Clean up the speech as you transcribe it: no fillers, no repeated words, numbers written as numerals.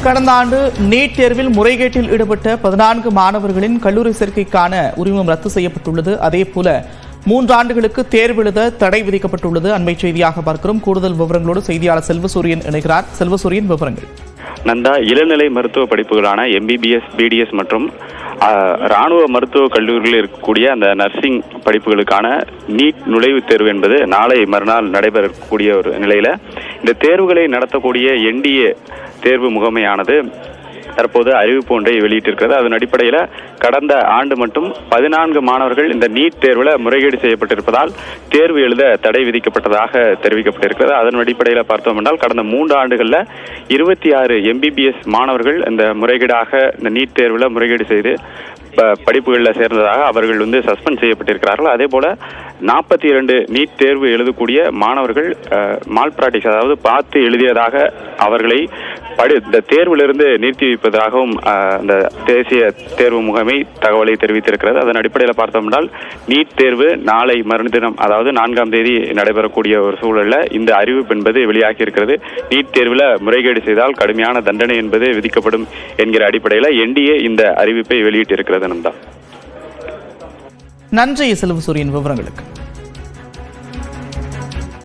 கடந்த ஆண்டு நீட் தேர்வில் முறைகேட்டில் ஈடுபட்ட 14 மாணவர்களின் கல்லூரி சேர்க்கைக்கான உரிமம் ரத்து செய்யப்பட்டுள்ளது. அதேபோல 3 ஆண்டுகளுக்கு தேர்வு எழுத தடை விதிக்கப்பட்டுள்ளது. அண்மை செய்தியாக பார்க்கிறோம். கூடுதல் விவரங்களோடு செய்தியாளர் செல்வசூரியன் இணைகிறார். செல்வசூரியன், விவரங்கள். நந்தா, இளநிலை மருத்துவ படிப்புகளான MBBS, BDS மற்றும் ராணுவ மருத்துவ கல்லூரிகளில் இருக்கக்கூடிய அந்த நர்சிங் படிப்புகளுக்கான நீட் நுழைவுத் தேர்வு என்பது நாளை மறுநாள் நடைபெறக்கூடிய ஒரு நிலையில இந்த தேர்வுகளை நடத்தக்கூடிய NDA தேர்வு முகமையானது தற்போது அறிவிப்பு ஒன்றை வெளியிட்டிருக்கிறது. அதன் அடிப்படையில் கடந்த ஆண்டு மட்டும் 14 மாணவர்கள் இந்த நீட் தேர்வில் முறைகேடு செய்யப்பட்டிருப்பதால் தேர்வு எழுத தடை விதிக்கப்பட்டதாக தெரிவிக்கப்பட்டிருக்கிறது. அதன் அடிப்படையில் பார்த்தோம் என்றால் கடந்த 3 ஆண்டுகளில் 26 MBBS மாணவர்கள் இந்த முறைகேடாக இந்த நீட் தேர்வில் முறைகேடு செய்து படிப்புகளில் சேர்ந்ததாக அவர்கள் சஸ்பெண்ட் செய்யப்பட்டிருக்கிறார்கள். அதே போல 42 நீட் தேர்வு எழுதக்கூடிய மாணவர்கள் மால் பிராக்டிஸ், அதாவது பார்த்து எழுதியதாக அவர்களை இந்த தேர்விலிருந்து நிறுத்தி வைப்பதாகவும் இந்த தேசிய தேர்வு முகமை தகவலை தெரிவித்திருக்கிறது. அதன் அடிப்படையில் பார்த்தோம் என்றால் நீட் தேர்வு நாளை மறுதினம், அதாவது 4ஆம் தேதி நடைபெறக்கூடிய ஒரு சூழலில் இந்த அறிவிப்பு என்பது வெளியாகி இருக்கிறது. நீட் தேர்வில் முறைகேடு செய்தால் கடுமையான தண்டனை என்பது விதிக்கப்படும் என்கிற அடிப்படையில் NDA இந்த அறிவிப்பை வெளியிட்டிருக்கிறது. நன்றி செல்வசூரியன், விவரங்களுக்கு.